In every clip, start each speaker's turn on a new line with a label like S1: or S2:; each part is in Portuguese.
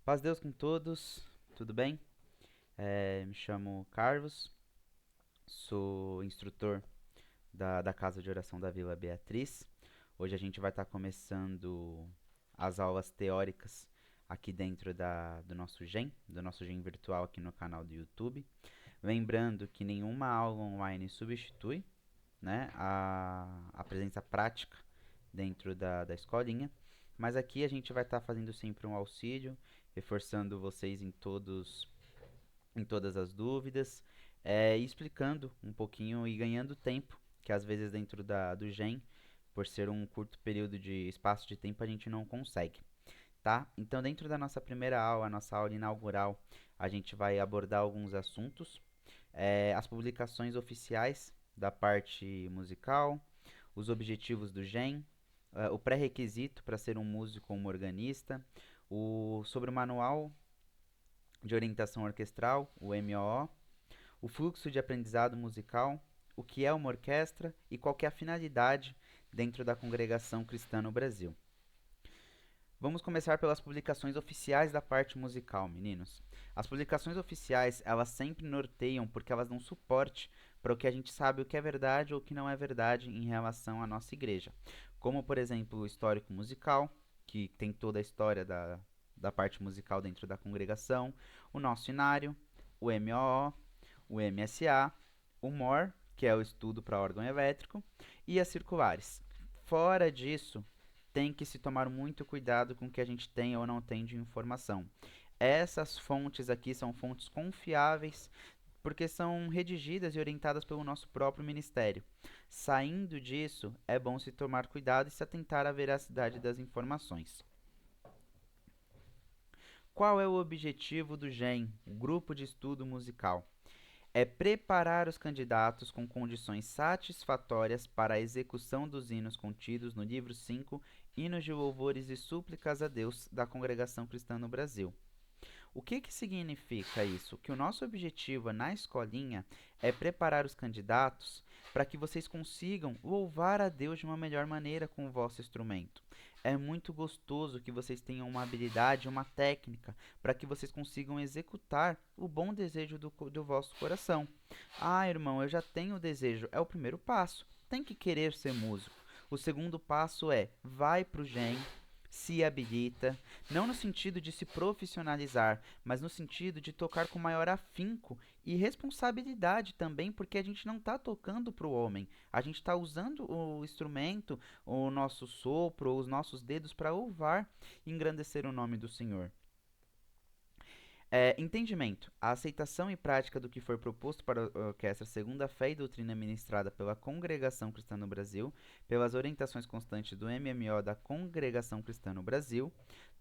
S1: Paz Deus com todos, tudo bem? Me chamo Carlos, sou instrutor da Casa de Oração da Vila Beatriz. Hoje a gente vai estar começando as aulas teóricas aqui dentro do nosso GEM virtual aqui no canal do YouTube. Lembrando que nenhuma aula online substitui, né, a presença prática dentro da escolinha, mas aqui a gente vai estar fazendo sempre um auxílio, reforçando vocês em todas as dúvidas, explicando um pouquinho e ganhando tempo, que às vezes dentro do GEM, por ser um curto período de espaço de tempo, a gente não consegue, tá? Então, dentro da nossa primeira aula, a nossa aula inaugural, a gente vai abordar alguns assuntos, as publicações oficiais da parte musical, os objetivos do GEM, o pré-requisito para ser um músico ou um organista, sobre o manual de orientação orquestral, o MOO, o fluxo de aprendizado musical, o que é uma orquestra e qual que é a finalidade dentro da congregação cristã no Brasil. Vamos começar pelas publicações oficiais da parte musical, meninos. As publicações oficiais, elas sempre norteiam porque elas dão suporte para o que a gente sabe o que é verdade ou o que não é verdade em relação à nossa igreja. Como, por exemplo, o histórico musical, que tem toda a história da parte musical dentro da congregação, o nosso inário, o MOO, o MSA, o MOR, que é o estudo para órgão elétrico, e as circulares. Fora disso, tem que se tomar muito cuidado com o que a gente tem ou não tem de informação. Essas fontes aqui são fontes confiáveis porque são redigidas e orientadas pelo nosso próprio ministério. Saindo disso, é bom se tomar cuidado e se atentar à veracidade das informações. Qual é o objetivo do GEM, o Grupo de Estudo Musical? É preparar os candidatos com condições satisfatórias para a execução dos hinos contidos no livro 5, Hinos de Louvores e Súplicas a Deus da Congregação Cristã no Brasil. O que significa isso? Que o nosso objetivo na escolinha é preparar os candidatos para que vocês consigam louvar a Deus de uma melhor maneira com o vosso instrumento. É muito gostoso que vocês tenham uma habilidade, uma técnica, para que vocês consigam executar o bom desejo do vosso coração. Ah, irmão, eu já tenho o desejo. É o primeiro passo. Tem que querer ser músico. O segundo passo é, vai para o GEM, se habilita, não no sentido de se profissionalizar, mas no sentido de tocar com maior afinco e responsabilidade também, porque a gente não está tocando para o homem, a gente está usando o instrumento, o nosso sopro, os nossos dedos para louvar e engrandecer o nome do Senhor. Entendimento. A aceitação e prática do que for proposto para a orquestra segundo a fé e doutrina ministrada pela Congregação Cristã no Brasil, pelas orientações constantes do MMO da Congregação Cristã no Brasil,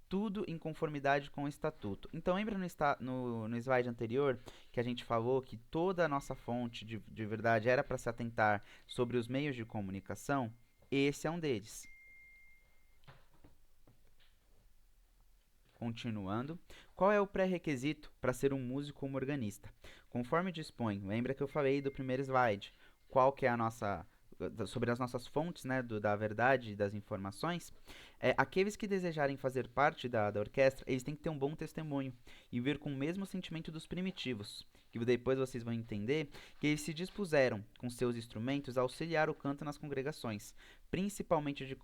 S1: tudo em conformidade com o estatuto. Então lembra no slide anterior que a gente falou que toda a nossa fonte de verdade era para se atentar sobre os meios de comunicação? Esse é um deles. Continuando, qual é o pré-requisito para ser um músico ou um organista? Conforme dispõe, lembra que eu falei do primeiro slide, qual que é a nossa sobre as nossas fontes, né, da verdade e das informações, aqueles que desejarem fazer parte da orquestra, eles têm que ter um bom testemunho e vir com o mesmo sentimento dos primitivos, que depois vocês vão entender que eles se dispuseram com seus instrumentos a auxiliar o canto nas congregações, principalmente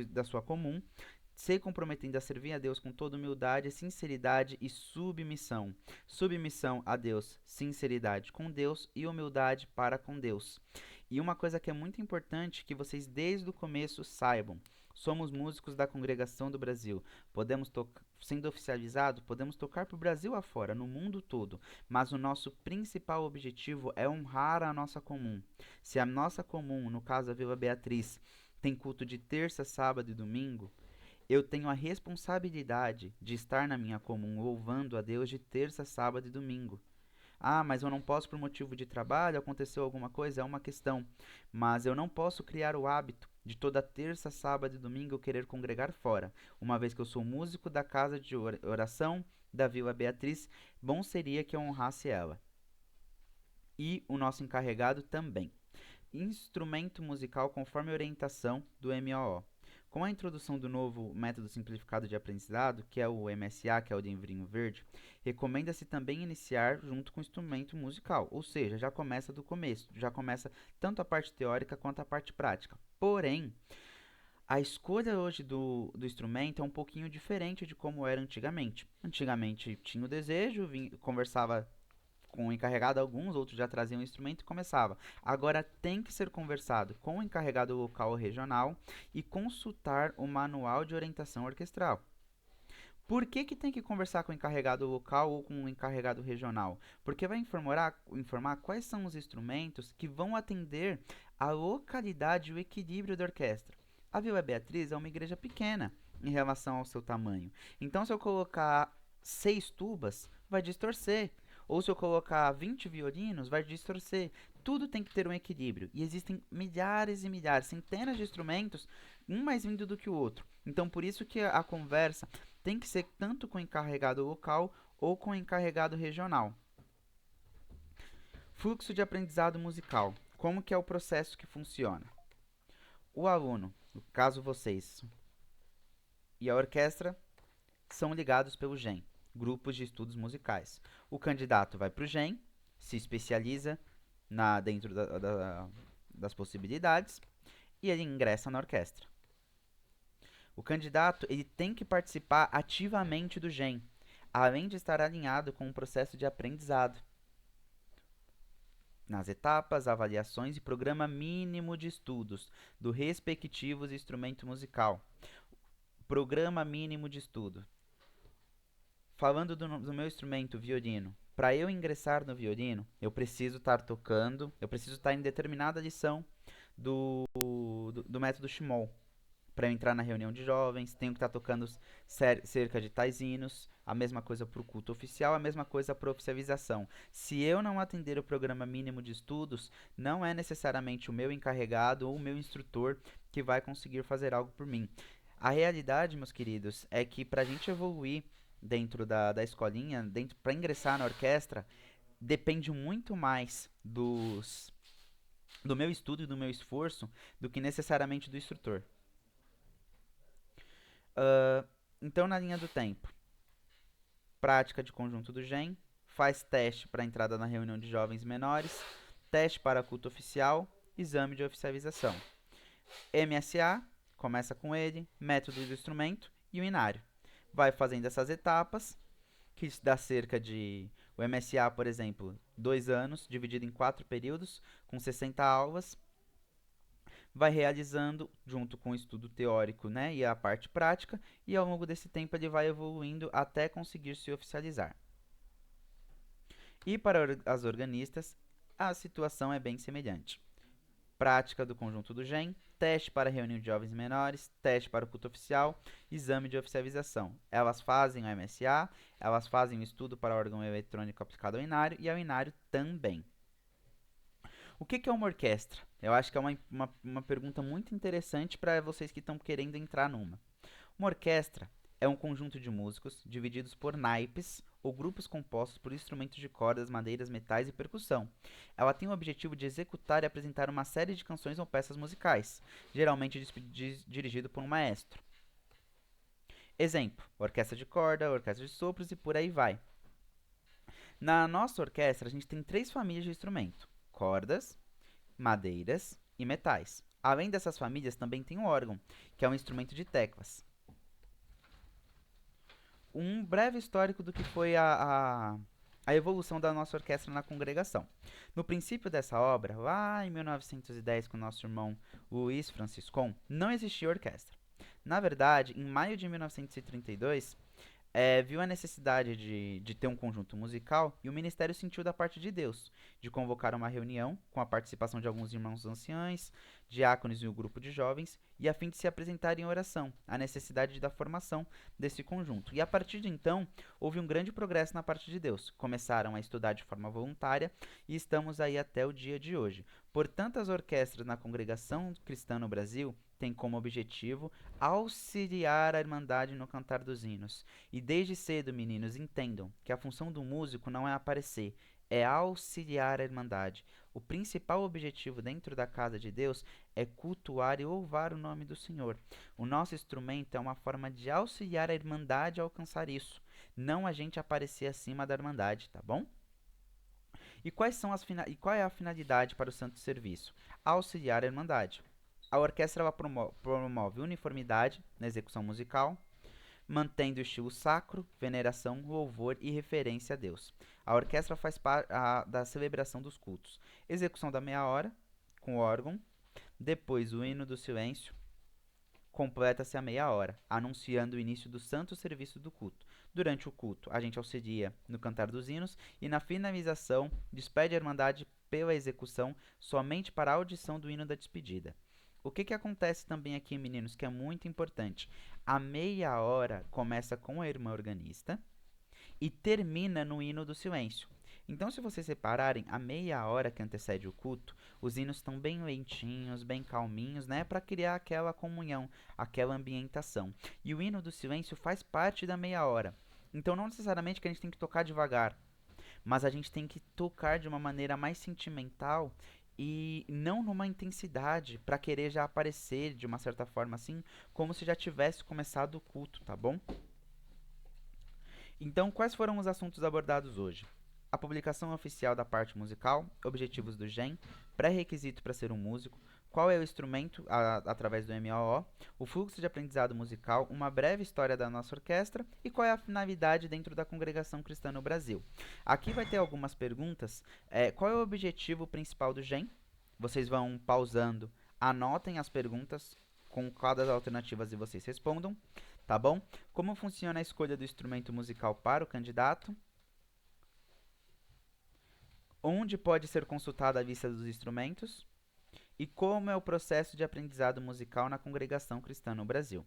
S1: da sua comum, se comprometendo a servir a Deus com toda humildade, sinceridade e submissão. Submissão a Deus, sinceridade com Deus e humildade para com Deus. E uma coisa que é muito importante que vocês desde o começo saibam. Somos músicos da Congregação do Brasil. Podemos sendo oficializado, podemos tocar para o Brasil afora, no mundo todo. Mas o nosso principal objetivo é honrar a nossa comum. Se a nossa comum, no caso a Vila Beatriz, tem culto de terça, sábado e domingo, eu tenho a responsabilidade de estar na minha comum louvando a Deus de terça, sábado e domingo. Ah, mas eu não posso por motivo de trabalho, aconteceu alguma coisa, é uma questão. Mas eu não posso criar o hábito de toda terça, sábado e domingo eu querer congregar fora. Uma vez que eu sou músico da casa de oração da Vila Beatriz, bom seria que eu honrasse ela. E o nosso encarregado também. Instrumento musical conforme orientação do MOO. Com a introdução do novo método simplificado de aprendizado, que é o MSA, que é o livrinho verde, recomenda-se também iniciar junto com o instrumento musical, ou seja, já começa do começo, já começa tanto a parte teórica quanto a parte prática. Porém, a escolha hoje do instrumento é um pouquinho diferente de como era antigamente. Antigamente tinha o desejo, conversava com o encarregado alguns, outros já traziam o instrumento e começava. Agora tem que ser conversado com o encarregado local ou regional e consultar o manual de orientação orquestral. Por que tem que conversar com o encarregado local ou com o encarregado regional? Porque vai informar quais são os instrumentos que vão atender a localidade e o equilíbrio da orquestra. A Vila Beatriz é uma igreja pequena em relação ao seu tamanho. Então, se eu colocar 6 tubas, vai distorcer. Ou se eu colocar 20 violinos, vai distorcer. Tudo tem que ter um equilíbrio. E existem milhares e milhares, centenas de instrumentos, um mais lindo do que o outro. Então, por isso que a conversa tem que ser tanto com o encarregado local ou com o encarregado regional. Fluxo de aprendizado musical. Como que é o processo que funciona? O aluno, no caso vocês, e a orquestra são ligados pelo GEM, Grupos de Estudos Musicais. O candidato vai para o GEM, se especializa dentro das possibilidades e ele ingressa na orquestra. O candidato ele tem que participar ativamente do GEM, além de estar alinhado com o processo de aprendizado, nas etapas, avaliações e programa mínimo de estudos do respectivo instrumento musical. Programa mínimo de estudo. Falando do meu instrumento, violino, para eu ingressar no violino, eu preciso estar tocando, eu preciso estar em determinada lição do método Schmoll. Para eu entrar na reunião de jovens, tenho que estar tocando cerca de tais hinos, a mesma coisa para o culto oficial, a mesma coisa para a oficialização. Se eu não atender o programa mínimo de estudos, não é necessariamente o meu encarregado ou o meu instrutor que vai conseguir fazer algo por mim. A realidade, meus queridos, é que para a gente evoluir dentro da escolinha, para ingressar na orquestra, depende muito mais do meu estudo e do meu esforço do que necessariamente do instrutor. Então, na linha do tempo, prática de conjunto do GEM, faz teste para entrada na reunião de jovens menores, teste para culto oficial, exame de oficialização. MSA, começa com ele, método do instrumento e o inário. Vai fazendo essas etapas, que dá cerca de, o MSA, por exemplo, 2 anos, dividido em 4 períodos, com 60 aulas, vai realizando junto com o estudo teórico, né, e a parte prática, e ao longo desse tempo ele vai evoluindo até conseguir se oficializar. E para as organistas, a situação é bem semelhante. Prática do conjunto do GEM, teste para reunião de jovens menores, teste para o culto oficial, exame de oficialização. Elas fazem o MSA, elas fazem o estudo para órgão eletrônico aplicado ao inário e ao inário também. O que é uma orquestra? Eu acho que é uma pergunta muito interessante para vocês que estão querendo entrar numa. Uma orquestra é um conjunto de músicos divididos por naipes ou grupos compostos por instrumentos de cordas, madeiras, metais e percussão. Ela tem o objetivo de executar e apresentar uma série de canções ou peças musicais, geralmente dirigido por um maestro. Exemplo: orquestra de corda, orquestra de sopros e por aí vai. Na nossa orquestra, a gente tem 3 famílias de instrumento: cordas, madeiras e metais. Além dessas famílias, também tem o órgão, que é um instrumento de teclas. Um breve histórico do que foi a evolução da nossa orquestra na congregação. No princípio dessa obra, lá em 1910, com o nosso irmão Luiz Franciscon, não existia orquestra. Na verdade, em maio de 1932, viu a necessidade de ter um conjunto musical e o ministério sentiu da parte de Deus de convocar uma reunião com a participação de alguns irmãos anciãos, diáconos e um grupo de jovens, e a fim de se apresentar em oração a necessidade da formação desse conjunto. E a partir de então, houve um grande progresso na parte de Deus. Começaram a estudar de forma voluntária e estamos aí até o dia de hoje. Portanto, as orquestras na congregação cristã no Brasil têm como objetivo auxiliar a Irmandade no cantar dos hinos. E desde cedo, meninos, entendam que a função do músico não é aparecer, é auxiliar a Irmandade. O principal objetivo dentro da casa de Deus é cultuar e louvar o nome do Senhor. O nosso instrumento é uma forma de auxiliar a Irmandade a alcançar isso, não a gente aparecer acima da Irmandade, tá bom? E qual é a finalidade para o Santo Serviço? Auxiliar a Irmandade. A orquestra ela promove uniformidade na execução musical, mantendo o estilo sacro, veneração, louvor e referência a Deus. A orquestra faz parte da celebração dos cultos. Execução da meia hora, com órgão. Depois, o hino do silêncio. Completa-se a meia hora, anunciando o início do santo serviço do culto. Durante o culto, a gente auxilia no cantar dos hinos e na finalização, despede a Irmandade pela execução somente para a audição do hino da despedida. O que acontece também aqui, meninos, que é muito importante? A meia hora começa com a irmã organista e termina no hino do silêncio. Então, se vocês separarem a meia hora que antecede o culto, os hinos estão bem lentinhos, bem calminhos, né, para criar aquela comunhão, aquela ambientação. E o hino do silêncio faz parte da meia hora. Então, não necessariamente que a gente tem que tocar devagar, mas a gente tem que tocar de uma maneira mais sentimental e não numa intensidade para querer já aparecer de uma certa forma assim, como se já tivesse começado o culto, tá bom? Então, quais foram os assuntos abordados hoje? A publicação oficial da parte musical, objetivos do GEM, pré-requisito para ser um músico, qual é o instrumento através do MOO, o fluxo de aprendizado musical, uma breve história da nossa orquestra e qual é a finalidade dentro da congregação cristã no Brasil. Aqui vai ter algumas perguntas. Qual é o objetivo principal do GEM? Vocês vão pausando, anotem as perguntas com cada das alternativas e vocês respondam, tá bom? Como funciona a escolha do instrumento musical para o candidato? Onde pode ser consultada a lista dos instrumentos? E como é o processo de aprendizado musical na congregação cristã no Brasil?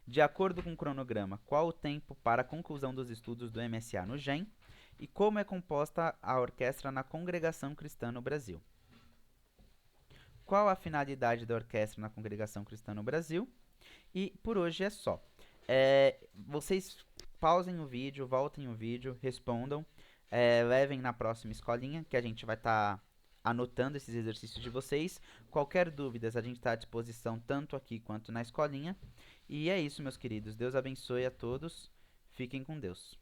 S1: De acordo com o cronograma, qual o tempo para a conclusão dos estudos do MSA no GEM? E como é composta a orquestra na congregação cristã no Brasil? Qual a finalidade da orquestra na congregação cristã no Brasil? E por hoje é só. Vocês pausem o vídeo, voltem o vídeo, respondam, levem na próxima escolinha, que a gente vai estar anotando esses exercícios de vocês. Qualquer dúvida, a gente está à disposição tanto aqui quanto na escolinha. E é isso, meus queridos. Deus abençoe a todos. Fiquem com Deus.